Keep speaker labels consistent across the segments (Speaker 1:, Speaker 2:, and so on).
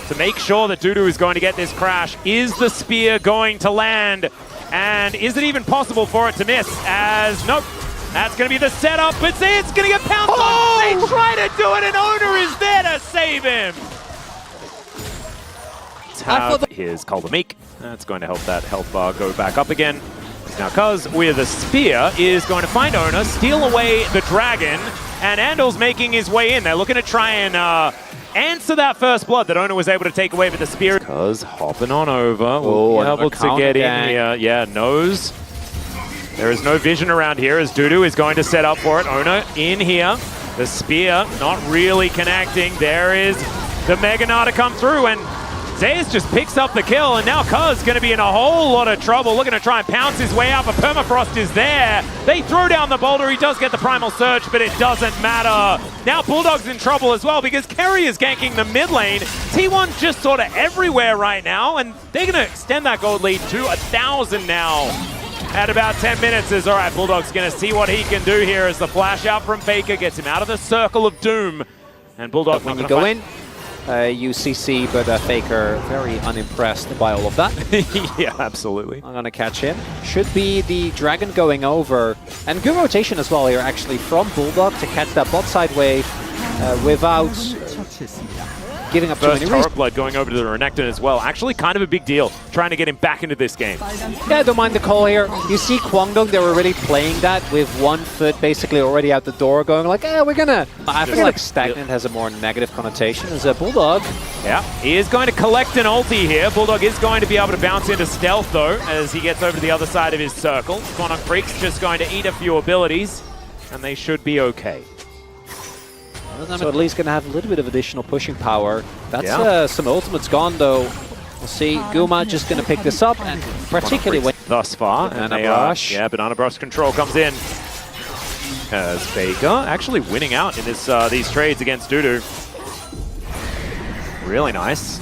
Speaker 1: to make sure that Dudu is going to get this crash. Is the spear going to land? And is it even possible for it to miss? As, nope, that's going to be the setup, but see, it's going to get pounced on. They try to do it, and Owner is there to save him. Here's Kuldameek. That's going to help that health bar go back up again. Now, Cuz with the spear is going to find Owner, steal away the dragon, and Andal's making his way in. They're looking to try and answer that first blood that Owner was able to take away with the spear. Cuz hopping on over, will be able to get in here. Yeah, knows. There is no vision around here as Dudu is going to set up for it. Owner in here. The spear not really connecting. There is the Mega Gnar to come through, and Zeus just picks up the kill, and now Cuz going to be in a whole lot of trouble, looking to try and pounce his way out, but Permafrost is there. They throw down the boulder. He does get the Primal Surge, but it doesn't matter. Now Bulldog's in trouble as well because Kerry is ganking the mid lane. T1's just sort of everywhere right now, and they're going to extend that gold lead to 1,000 now. At about 10 minutes is all right. Bulldog's going to see what he can do here as the flash out from Faker gets him out of the circle of doom. And Bulldog,
Speaker 2: when you go in, UCC, but Faker very unimpressed by all of that.
Speaker 1: Yeah, absolutely.
Speaker 2: I'm going to catch him. Should be the Dragon going over. And good rotation as well here, actually, from Bulldog to catch that bot side wave without giving up too many
Speaker 1: First blood going over to the Renekton as well. Actually, kind of a big deal, trying to get him back into this game.
Speaker 2: Yeah, I don't mind the call here. You see Kwangdong, they were already playing that with 1 foot basically already out the door, going like, we're gonna... I feel like stagnant has a more negative connotation as a Bulldog.
Speaker 1: Yeah, he is going to collect an ulti here. Bulldog is going to be able to bounce into stealth, though, as he gets over to the other side of his circle. Kwangdong Freecs just going to eat a few abilities, and they should be okay.
Speaker 2: So at least going to have a little bit of additional pushing power. That's some ultimates gone, though. We'll see. Guma just going to pick this up, and particularly when...
Speaker 1: Thus far.
Speaker 2: Banana Brush.
Speaker 1: Yeah, Banana Brush control comes in. As Faker actually winning out in this these trades against Dudu. Really nice.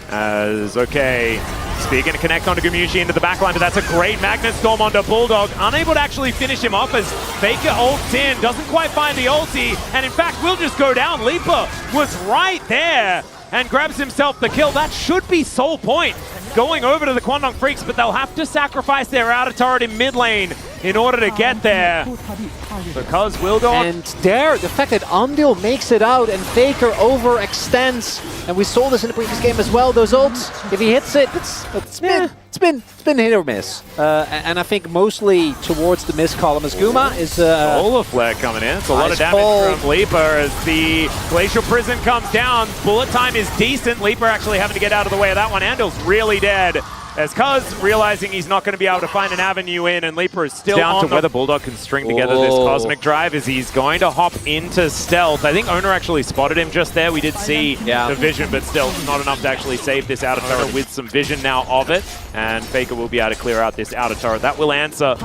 Speaker 1: As, okay, Spear going to connect onto Gumushi into the backline, but that's a great Magnet Storm onto Bulldog. Unable to actually finish him off as Faker ults in, doesn't quite find the ulti, and in fact will just go down. Leaper was right there and grabs himself the kill. That should be Soul Point going over to the Kwangdong Freecs, but they'll have to sacrifice their outer turret in mid lane in order to get there. Because we'll go on.
Speaker 2: And there, the fact that Andil makes it out and Faker overextends, and we saw this in the previous game as well, those ults, if he hits it, it's been hit or miss. And I think mostly towards the miss column as Guma is...
Speaker 1: Solar Flare coming in. It's a lot of damage from Leaper as the Glacial Prison comes down. Bullet time is decent. Leaper actually having to get out of the way of that one. Andil's really dead. As Cuz realizing he's not going to be able to find an avenue in, and Leaper is still down to whether Bulldog can string together this Cosmic Drive as he's going to hop into stealth. I think Owner actually spotted him just there. We did see the vision, but still not enough to actually save this outer turret with some vision now of it. And Faker will be able to clear out this outer turret. That will answer.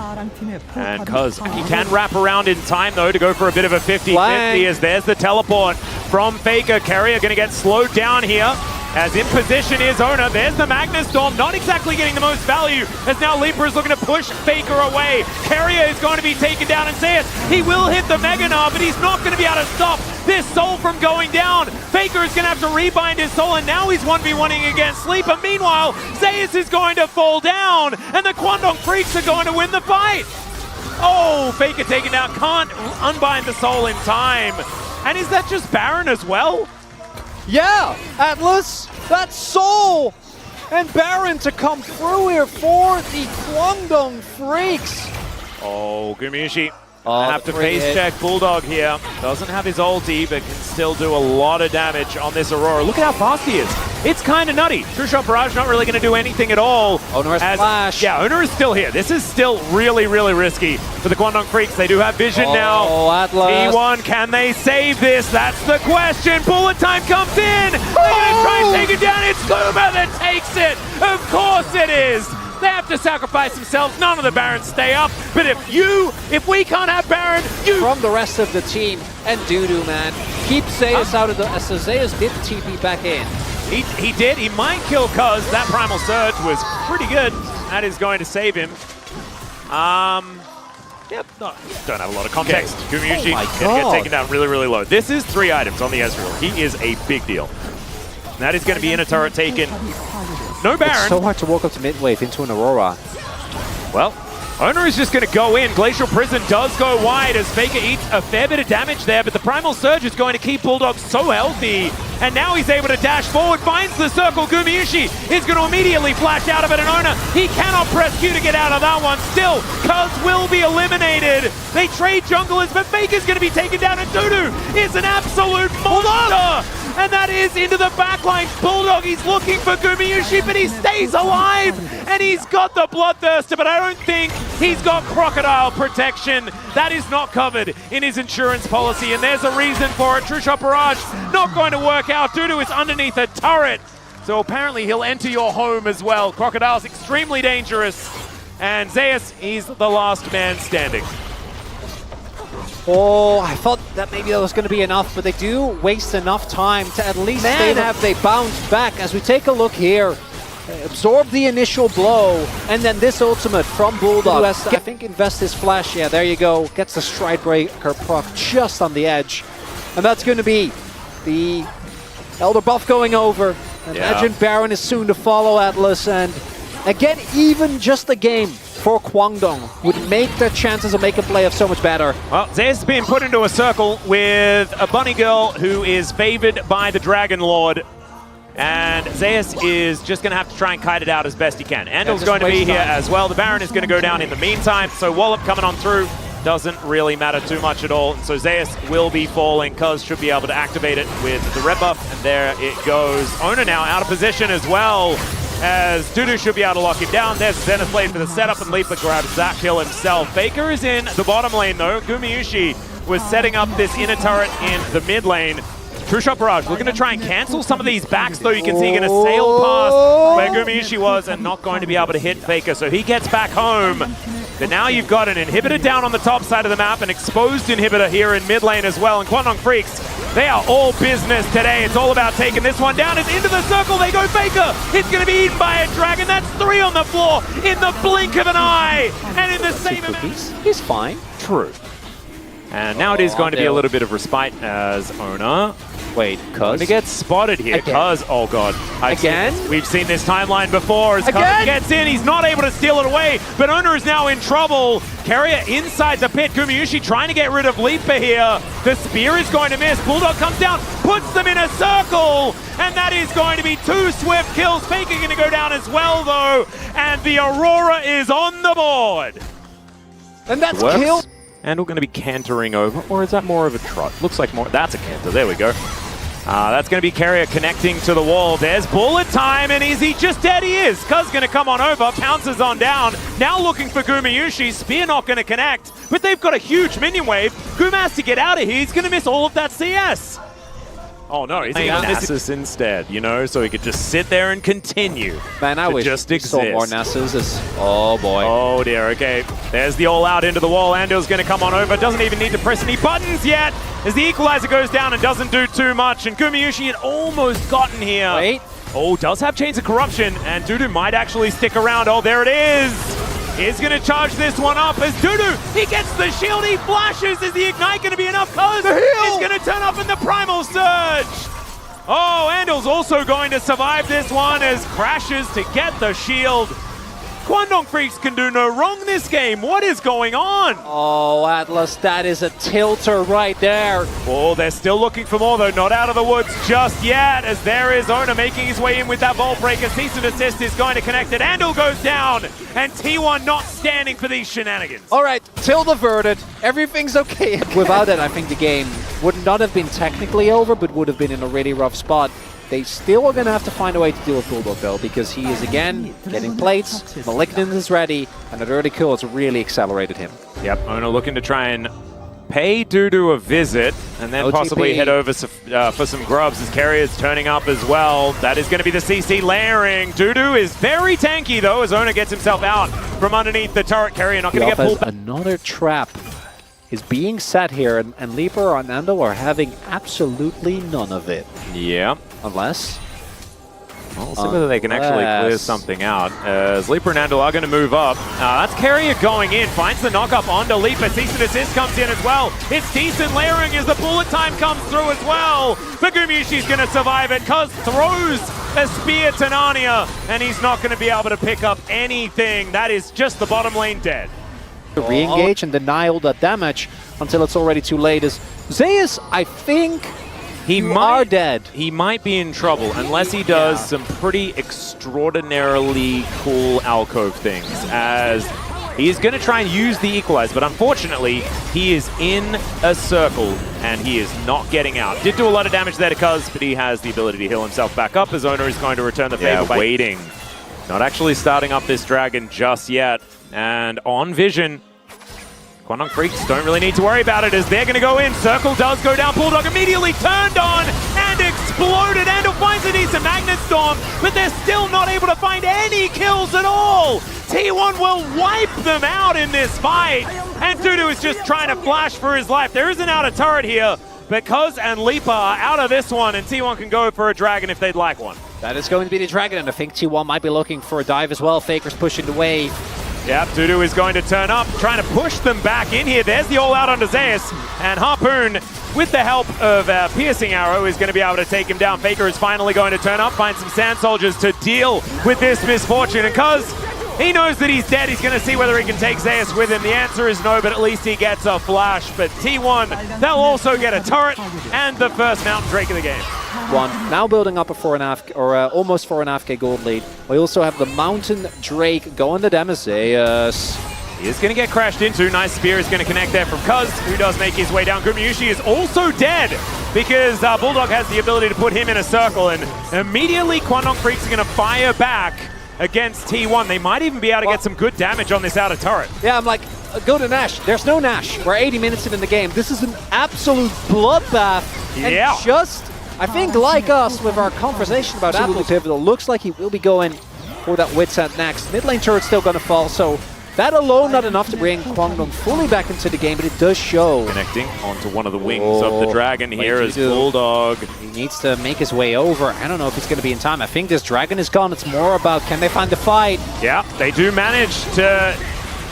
Speaker 1: And Cuz, he can wrap around in time though to go for a bit of a 50-50 as there's the teleport from Faker. Carrier going to get slowed down here. As in position is Owner. There's the Magnet Storm, not exactly getting the most value, as now Leaper is looking to push Faker away. Carrier is going to be taken down, and Zeus, he will hit the Mega Gnar, but he's not going to be able to stop this soul from going down. Faker is going to have to rebind his soul, and now he's 1v1ing against Sleeper. Meanwhile, Zeus is going to fall down, and the Kwangdong Freecs are going to win the fight. Oh, Faker taken down, can't unbind the soul in time. And is that just Baron as well?
Speaker 2: Yeah, Atlas, that's Soul and Baron to come through here for the Kwangdong Freecs.
Speaker 1: Oh, Gumushi. Have to face check Bulldog here. Doesn't have his ulti, but can still do a lot of damage on this Aurora. Look at how fast he is. It's kind of nutty. True Shot Barrage not really going to do anything at all.
Speaker 2: Owner has flash.
Speaker 1: Yeah, Owner is still here. This is still really, really risky for the Kwangdong Freecs. They do have vision now.
Speaker 2: Oh, Atlas.
Speaker 1: T1, can they save this? That's the question. Bullet time comes in. They're going to try and take it down. It's Guma that takes it. Of course it is. They have to sacrifice themselves. None of the Barons stay up. But if we can't have Baron,
Speaker 2: from the rest of the team, and Dudu, man, keep Zeus out of the... So Zeus did TP back in.
Speaker 1: He did. He might kill Cuz. That Primal Surge was pretty good. That is going to save him. Yep, don't have a lot of context. Gumushi get taken down really, really low. This is 3 items on the Ezreal. He is a big deal. That is going to be in a turret taken. No Baron.
Speaker 2: It's so hard to walk up to mid wave into an Aurora.
Speaker 1: Well, Owner is just going to go in. Glacial Prison does go wide as Faker eats a fair bit of damage there, but the Primal Surge is going to keep Bulldog so healthy. And now he's able to dash forward, finds the circle. Gumayusi is going to immediately flash out of it, and Owner, he cannot press Q to get out of that one. Still, Cuz will be eliminated. They trade junglers, but Faker's going to be taken down, and Dudu is an absolute monster. And that is into the backline. Bulldog, he's looking for Gumayusi, but he stays alive. And he's got the Bloodthirster, but I don't think he's got Crocodile protection. That is not covered in his insurance policy, and there's a reason for it. True Shot Barrage not going to work out. Dudu is underneath a turret. So apparently he'll enter your home as well. Crocodile's extremely dangerous. And Zeus, he's the last man standing.
Speaker 2: Oh, I thought that maybe that was going to be enough, but they do waste enough time to at least have they bounced back. As we take a look here, they absorb the initial blow, and then this ultimate from Bulldog. I think invest his flash. Yeah, there you go. Gets the Stride Breaker proc just on the edge. And that's going to be the Elder buff going over. Imagine Baron is soon to follow Atlas, and again, even just a game for Kwangdong would make their chances of making playoffs so much better.
Speaker 1: Well, Zeus has been put into a circle with a bunny girl who is favored by the Dragon Lord. And Zeus is just going to have to try and kite it out as best he can. Andel's going to be here as well. The Baron is going to go down in the meantime. So Wallop coming on through doesn't really matter too much at all. So Zeus will be falling. Cuz should be able to activate it with the red buff. And there it goes. Owner now out of position as well, as Dudu should be able to lock him down. There's Zenith Blade for the setup, and Leaper grabs that kill himself. Faker is in the bottom lane though. Gumayusi was setting up this inner turret in the mid lane. True Shot Barrage looking to try and cancel some of these backs though. You can see he's going to sail past where Gumayusi was and not going to be able to hit Faker. So he gets back home. But now you've got an inhibitor down on the top side of the map, an exposed inhibitor here in mid lane as well. And Kwangdong Freecs, they are all business today. It's all about taking this one down. It's into the circle. They go Faker. It's going to be eaten by a dragon. That's 3 on the floor in the blink of an eye. And in the same amount.
Speaker 2: He's fine.
Speaker 1: True. And now it is going to be a little bit of respite as Owner.
Speaker 2: Wait, Cuz?
Speaker 1: He gets spotted here. Cuz, oh god. We've seen this timeline before as Cuz gets in. He's not able to steal it away, but Owner is now in trouble. Carrier inside the pit. Gumayusi trying to get rid of Leaper here. The spear is going to miss. Bulldog comes down, puts them in a circle, and that is going to be 2 swift kills. Faker going to go down as well though, and the Aurora is on the board.
Speaker 2: And that's killed.
Speaker 1: And we're going to be cantering over, or is that more of a trot? Looks like more. That's a canter. There we go. That's going to be Carrier connecting to the wall. There's bullet time, and is he just dead? He is. Cuz going to come on over, pounces on down. Now looking for Gumayusi. Spear not going to connect, but they've got a huge minion wave. Guma has to get out of here. He's going to miss all of that CS. Oh no, he's going to Nasus instead, you know, so he could just sit there and continue.
Speaker 2: Man, I wish
Speaker 1: just
Speaker 2: we saw more Nasus. Oh boy.
Speaker 1: Oh dear, okay. There's the all-out into the wall. Andel's going to come on over. Doesn't even need to press any buttons yet, as the equalizer goes down and doesn't do too much. And Gumayusi had almost gotten here.
Speaker 2: Wait.
Speaker 1: Oh, does have Chains of Corruption, and Dudu might actually stick around. Oh, there it is. He's going to charge this one up as Dudu, he gets the shield, he flashes. Is the Ignite going to be enough? Cuz is going to turn up in the Primal Surge. Oh, Andel's also going to survive this one as crashes to get the shield. Kwangdong Freecs can do no wrong this game. What is going on?
Speaker 2: Oh, Atlas, that is a tilter right there.
Speaker 1: Oh, they're still looking for more, though. Not out of the woods just yet, as there is Owner making his way in with that Vault Breaker. Cease and Desist is going to connect it. Andel goes down, and T1 not standing for these shenanigans.
Speaker 2: All right, tilt averted. Everything's okay. Without it, I think the game would not have been technically over, but would have been in a really rough spot. They still are going to have to find a way to deal with Bulldog, though, because he is, again, getting plates. Malignant is ready, and an early kill has really accelerated him.
Speaker 1: Yep, Owner looking to try and pay Dudu a visit, and then possibly head over for some grubs, as Carrier's turning up as well. That is going to be the CC layering. Dudu is very tanky, though, as Owner gets himself out from underneath the turret. Carrier not going to get pulled back.
Speaker 2: Another trap is being set here, and Leaper and Ando are having absolutely none of it.
Speaker 1: Yeah.
Speaker 2: Unless
Speaker 1: We'll see whether they can actually clear something out. As Leaper and Andal are going to move up. That's Carrier going in. Finds the knock-up onto Leaper. Cease and Desist comes in as well. It's decent layering as the bullet time comes through as well. But Gumayusi's going to survive it. Cuz throws a spear to Narnia. And he's not going to be able to pick up anything. That is just the bottom lane dead.
Speaker 2: Re-engage and deny all that damage until it's already too late. As Zeus, I think... He might
Speaker 1: be in trouble unless he does some pretty extraordinarily cool alcove things, as he's going to try and use the equalize, but unfortunately he is in a circle and he is not getting out. Did do a lot of damage there to Cuz, but he has the ability to heal himself back up as Owner is going to return the favor by waiting. Not actually starting up this dragon just yet. And on Vision, Kwangdong Freecs don't really need to worry about it as they're going to go in. Circle does go down. Bulldog immediately turned on and exploded. Andal finds a decent Magnet Storm, but they're still not able to find any kills at all. T1 will wipe them out in this fight. And Dudu is just trying to flash for his life. There is an outer turret here, but Cuz and Leaper are out of this one, and T1 can go for a dragon if they'd like one.
Speaker 2: That is going to be the dragon, and I think T1 might be looking for a dive as well. Faker's pushing the wave.
Speaker 1: Yep, Dudu is going to turn up, trying to push them back in here. There's the all-out onto Zeus, and Harpoon, with the help of Piercing Arrow, is going to be able to take him down. Faker is finally going to turn up, find some Sand Soldiers to deal with this misfortune, and Cuz he knows that he's dead, he's going to see whether he can take Zeus with him. The answer is no, but at least he gets a flash. But T1, they'll also get a turret and the first Mountain Drake of the game.
Speaker 2: Now building up a 4.5 or almost 4.5k gold lead. We also have the Mountain Drake going to Demazeus.
Speaker 1: He is going to get crashed into. Nice spear is going to connect there from Cuz, who does make his way down. Gumayusi is also dead because Bulldog has the ability to put him in a circle, and immediately Kwangdong Freecs are going to fire back against T1. They might even be able to get some good damage on this outer turret.
Speaker 2: Yeah, I'm like, go to Nash. There's no Nash. We're 80 minutes in the game. This is an absolute bloodbath. And just, I think, like us with our conversation about absolutely pivotal, looks like he will be going for that Wit's End next. Mid lane turret's still going to fall, so that alone not enough to bring Kwangdong fully back into the game, but it does show.
Speaker 1: Connecting onto one of the wings of the dragon here is Bulldog.
Speaker 2: He needs to make his way over. I don't know if he's going to be in time. I think this dragon is gone. It's more about, can they find the fight?
Speaker 1: Yeah, they do manage to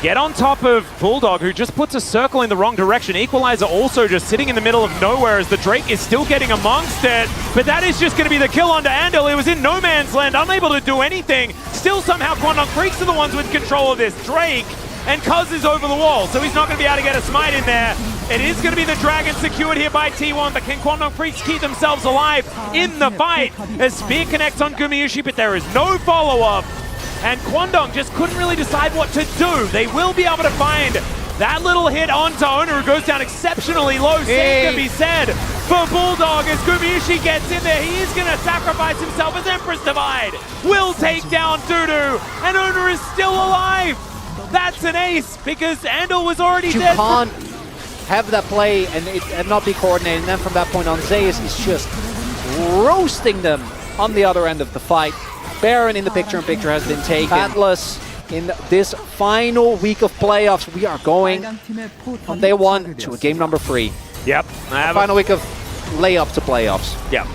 Speaker 1: get on top of Bulldog, who just puts a circle in the wrong direction. Equalizer also just sitting in the middle of nowhere as the Drake is still getting amongst it. But that is just going to be the kill onto Andal. It was in no man's land, unable to do anything. Still somehow Kwangdong Freecs are the ones with control of this Drake. And Cuz is over the wall, so he's not going to be able to get a smite in there. It is going to be the dragon secured here by T1, but can Kwangdong Freecs keep themselves alive in the fight? As Spear connects on Gumayusi, but there is no follow-up. And Kwangdong just couldn't really decide what to do. They will be able to find that little hit onto Owner, who goes down exceptionally low. Same can be said for Bulldog as Gumayusi gets in there. He is going to sacrifice himself as Empress Divide will take down Dudu, and Owner is still alive. That's an ace because Andal was already dead.
Speaker 2: You can't have that play and not be coordinated. And then from that point on, Zeus is just roasting them on the other end of the fight. Baron in the picture-in-picture has been taken. Atlas in this final week of playoffs. We are going on day 1 to a game number 3.
Speaker 1: Yep.
Speaker 2: Final week of layup to playoffs.
Speaker 1: Yep.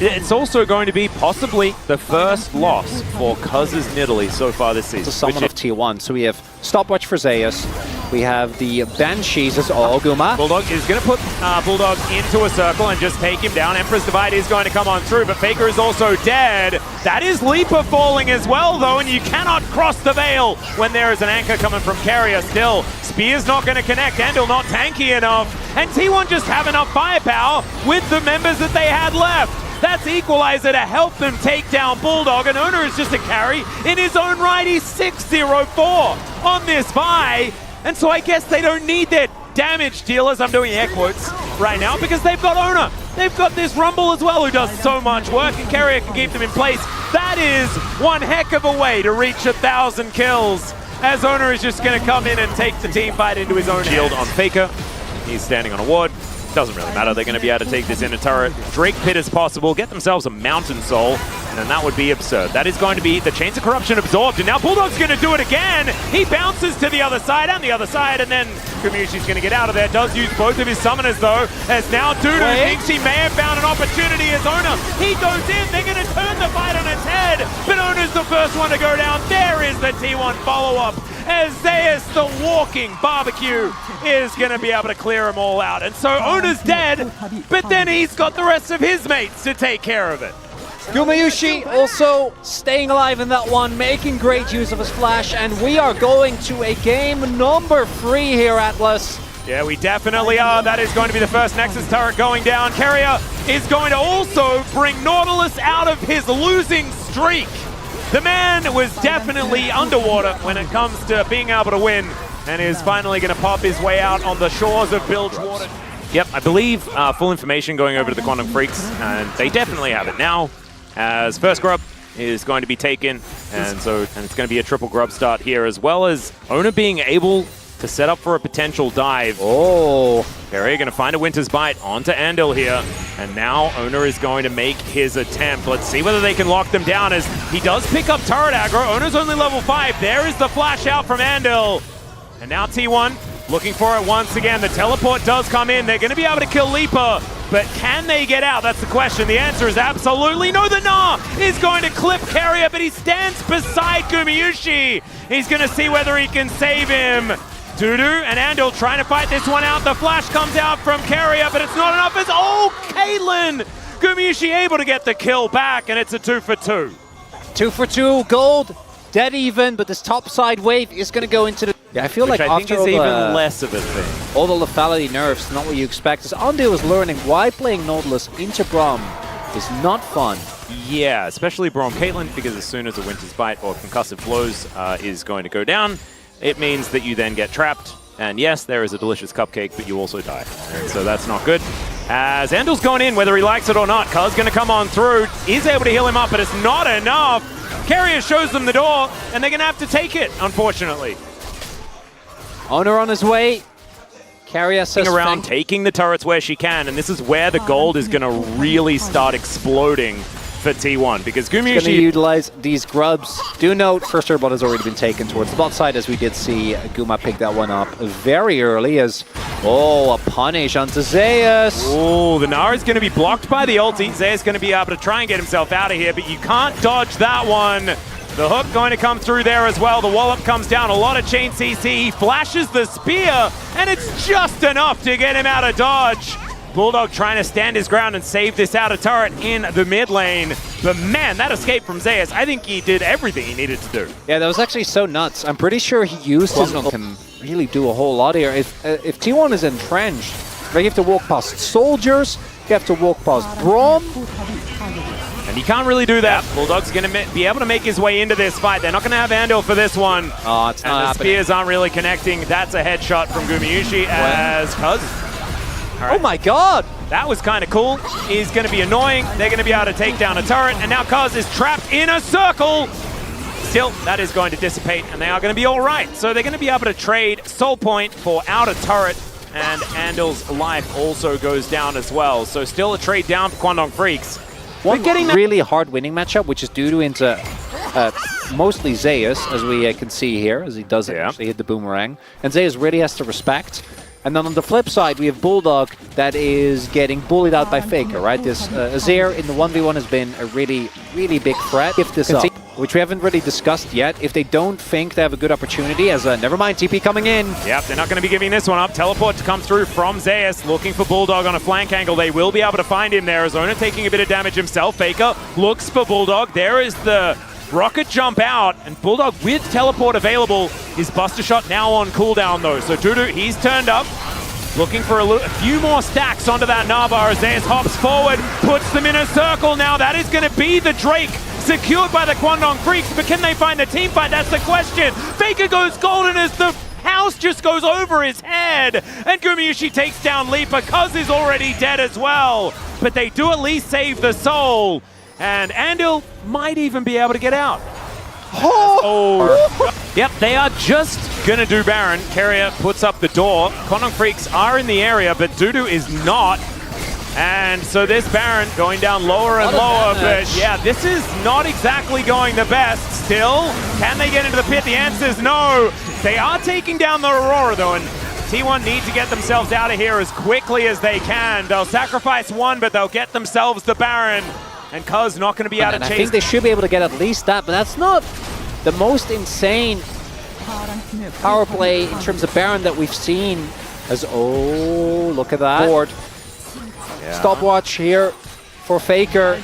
Speaker 1: It's also going to be possibly the first loss for Cuz's Nidalee so far this season.
Speaker 2: It's a summon of T1. So we have Stopwatch for Zeus. We have the Banshees as Guma.
Speaker 1: Bulldog is going to put Bulldog into a circle and just take him down. Empress Divide is going to come on through, but Faker is also dead. That is Leaper falling as well, though, and you cannot cross the veil when there is an anchor coming from Carrier still. Spear's not going to connect. Andal not tanky enough. And T1 just have enough firepower with the members that they had left. That's Equalizer to help them take down Bulldog, and Owner is just a carry in his own right. He's 6-0-4 on this bye. And so I guess they don't need their damage dealers, I'm doing air quotes right now, because they've got Owner. They've got this Rumble as well, who does so much work, and Carrier can keep them in place. That is one heck of a way to reach 1,000 kills, as Owner is just going to come in and take the team fight into his own shield on Faker. He's standing on a ward. Doesn't really matter. They're going to be able to take this inner turret. Drake Pit as possible. Get themselves a Mountain Soul. And then that would be absurd. That is going to be the Chains of Corruption absorbed. And now Bulldog's going to do it again. He bounces to the other side and the other side. And then Gumayusi's going to get out of there. Does use both of his summoners, though, as now Dudu thinks he may have found an opportunity as Owner. He goes in. They're going to turn the fight on its head, but Owner's the first one to go down. There is the T1 follow-up, as Zeus, the walking barbecue, is going to be able to clear them all out. And so Owner's dead, but then he's got the rest of his mates to take care of it.
Speaker 2: Gumayusi also staying alive in that one, making great use of his flash, and we are going to a game number 3 here, Atlas.
Speaker 1: Yeah, we definitely are. That is going to be the first Nexus turret going down. Keria is going to also bring Nautilus out of his losing streak. The man was definitely underwater when it comes to being able to win, and is finally going to pop his way out on the shores of Bilgewater. Yep, I believe full information going over to the Kwangdong Freecs, and they definitely have it now, as first grub is going to be taken, and it's going to be a triple grub start here, as well as Owner being able to set up for a potential dive.
Speaker 2: Oh,
Speaker 1: Keria going to find a Winter's Bite onto Andil here, and now Owner is going to make his attempt. Let's see whether they can lock them down, as he does pick up turret aggro. Owner's only level 5. There is the flash out from Andil, and now T1 looking for it once again. The teleport does come in. They're going to be able to kill Leaper, but can they get out? That's the question. The answer is absolutely no. The Gnar is going to clip Keria, but he stands beside Gumayusi. He's going to see whether he can save him. Dudu and Andil trying to fight this one out. The flash comes out from Keria, but it's not enough. As Caitlyn! Gumayusi able to get the kill back, and it's a 2 for 2.
Speaker 2: 2 for 2, gold, dead even, but this top side wave is going to go into the... Yeah, I feel
Speaker 1: Which
Speaker 2: like
Speaker 1: I think
Speaker 2: after
Speaker 1: is
Speaker 2: all
Speaker 1: even less of a thing.
Speaker 2: all the lethality nerfs, not what you expect. As Andil is learning why playing Nautilus into Braum is not fun.
Speaker 1: Yeah, especially Braum Caitlyn, because as soon as a Winter's Bite or Concussive Flows is going to go down, it means that you then get trapped. And yes, there is a delicious cupcake, but you also die. And so that's not good. As Andil's going in, whether he likes it or not, Cuz going to come on through, is able to heal him up, but it's not enough. Keria shows them the door, and they're going to have to take it, unfortunately.
Speaker 2: Owner on his way. Keria says
Speaker 1: around, taking the turrets where she can, and this is where the gold is going to really start exploding for T1, because Gumayusi
Speaker 2: going to utilize these grubs. Do note, first turbot has already been taken towards the bot side, as we did see Guma pick that one up very early, as, a punish onto Zeus.
Speaker 1: Oh, the Gnar is going to be blocked by the ulti. Zeus is going to be able to try and get himself out of here, but you can't dodge that one. The hook going to come through there as well. The wallop comes down, a lot of chain CC. He flashes the spear, and it's just enough to get him out of dodge. Bulldog trying to stand his ground and save this outer turret in the mid lane. But man, that escape from Zeus, I think he did everything he needed to do.
Speaker 2: Yeah, that was actually so nuts. I'm pretty sure he used his... can really do a whole lot here. If T1 is entrenched, they have to walk past soldiers, you have to walk past Braum.
Speaker 1: And he can't really do that. Bulldog's going to be able to make his way into this fight. They're not going to have Andil for this one.
Speaker 2: Oh, it's not
Speaker 1: and the
Speaker 2: happening.
Speaker 1: spears aren't really connecting. That's a headshot from Gumayusi as Cuz.
Speaker 2: Right. Oh my god!
Speaker 1: That was kind of cool. He's going to be annoying. They're going to be able to take down a turret, and now Cuz is trapped in a circle. Still, that is going to dissipate, and they are going to be all right. So they're going to be able to trade Soul Point for outer turret, and Andil's life also goes down as well. So still a trade down for Kwangdong Freecs.
Speaker 2: One really hard winning matchup, which is due to into mostly Zeus, as we can see here, as he does actually hit the boomerang. And Zeus really has to respect. And then on the flip side, we have Bulldog that is getting bullied out by Faker, right? This Azir in the 1v1 has been a really, really big threat. If this up, which we haven't really discussed yet, if they don't think they have a good opportunity, as never mind, TP coming in.
Speaker 1: Yep, they're not going to be giving this one up. Teleport to come through from Zeus, looking for Bulldog on a flank angle. They will be able to find him there. Owner taking a bit of damage himself. Faker looks for Bulldog. There is the rocket jump out, and Bulldog with teleport available. His Buster Shot now on cooldown though. So Dudu, he's turned up, looking for a few more stacks onto that Nava. Zeus hops forward, puts them in a circle now. That is going to be the Drake, secured by the Kwangdong Freecs, but can they find the team fight? That's the question. Faker goes golden as the house just goes over his head, and Gumayusi takes down Leaper. Cuz is already dead as well, but they do at least save the soul, and Andil might even be able to get out. Yep, they are just gonna do Baron. Keria puts up the door. Kwangdong Freecs are in the area, but Dudu is not. And so this Baron going down lower and lower, but yeah, this is not exactly going the best. Still, can they get into the pit? The answer is no. They are taking down the Aurora though, and T1 need to get themselves out of here as quickly as they can. They'll sacrifice one, but they'll get themselves the Baron. And Cuz not going to be able to chase.
Speaker 2: I think they should be able to get at least that, but that's not the most insane power play in terms of Baron that we've seen. As look at that. Board.
Speaker 1: Yeah.
Speaker 2: Stopwatch here for Faker.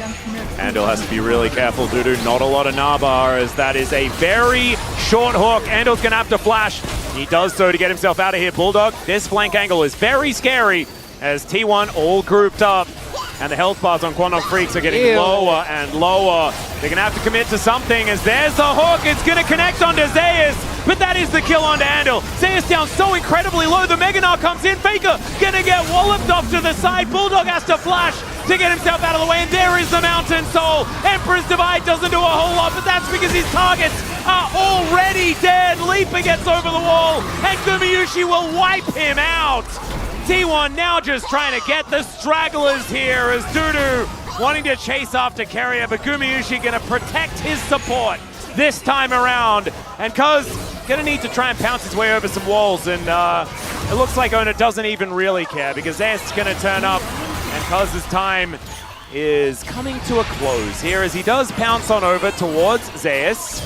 Speaker 1: Andal has to be really careful, Dudu. Not a lot of Nabar, as that is a very short hook. Andal's going to have to flash. He does so to get himself out of here. Bulldog, this flank angle is very scary as T1 all grouped up. And the health bars on Kwangdong Freecs are getting lower and lower. They're going to have to commit to something as there's the hook. It's going to connect onto Zeus, but that is the kill onto Andal. Zeus down so incredibly low. The Mega Gnar comes in. Faker going to get walloped off to the side. Bulldog has to flash to get himself out of the way, and there is the Mountain Soul. Emperor's Divide doesn't do a whole lot, but that's because his targets are already dead. Leaper gets over the wall, and Gumayusi will wipe him out. T1 now just trying to get the stragglers here as Dudu wanting to chase after Carrier, but Gumayusi going to protect his support this time around. And Cuz going to need to try and pounce his way over some walls, and it looks like Ona doesn't even really care because Zest's going to turn up, and Cuz's time is coming to a close here as he does pounce on over towards Zeus.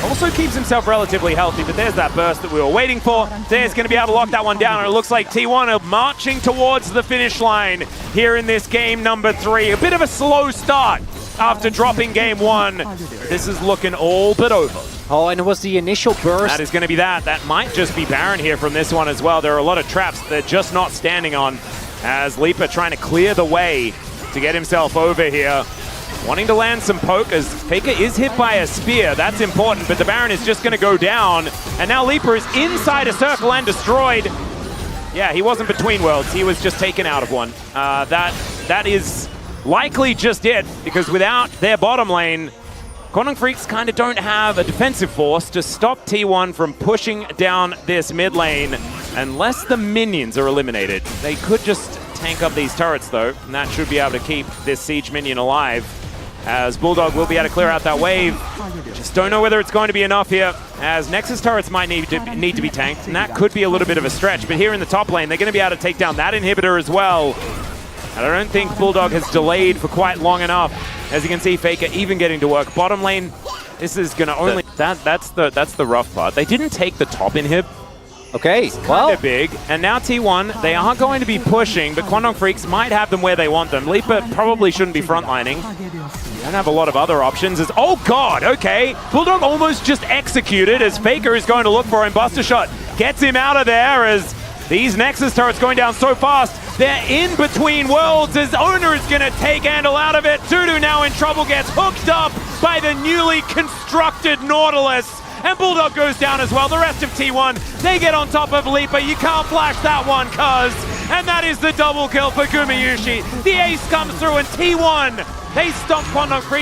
Speaker 1: Also keeps himself relatively healthy, but there's that burst that we were waiting for. Zeus going to be able to lock that one down, and it looks like T1 are marching towards the finish line here in this game number 3. A bit of a slow start after dropping game 1. This is looking all but over.
Speaker 2: Oh, and it was the initial burst.
Speaker 1: That is going to be that. That might just be Baron here from this one as well. There are a lot of traps they're just not standing on as Leaper trying to clear the way to get himself over here. Wanting to land some poke as Faker is hit by a spear. That's important, but the Baron is just going to go down. And now Leaper is inside a circle and destroyed. Yeah, he wasn't between worlds. He was just taken out of one. That is likely just it, because without their bottom lane, Kwangdong Freecs kind of don't have a defensive force to stop T1 from pushing down this mid lane unless the minions are eliminated. They could just tank up these turrets though, and that should be able to keep this siege minion alive, as Bulldog will be able to clear out that wave. Just don't know whether it's going to be enough here, as Nexus turrets might need to be tanked, and that could be a little bit of a stretch. But here in the top lane, they're going to be able to take down that inhibitor as well. And I don't think Bulldog has delayed for quite long enough. As you can see, Faker even getting to work. Bottom lane, this is going to only... That's the rough part. They didn't take the top inhib.
Speaker 2: Okay,
Speaker 1: well, they're big, and now T1, they are going to be pushing, but Kwangdong Freecs might have them where they want them. Leaper probably shouldn't be frontlining. You don't have a lot of other options. Oh god, okay. Bulldog almost just executed as Faker is going to look for him. Buster Shot gets him out of there as these Nexus turrets going down so fast. They're in between worlds as Owner is going to take Andal out of it. Dudu now in trouble, gets hooked up by the newly constructed Nautilus. And Bulldog goes down as well. The rest of T1, they get on top of Leaper. You can't flash that one, Cuz. And that is the double kill for Gumayusi. The ace comes through, and T1, they stomp Kwangdong Freecs.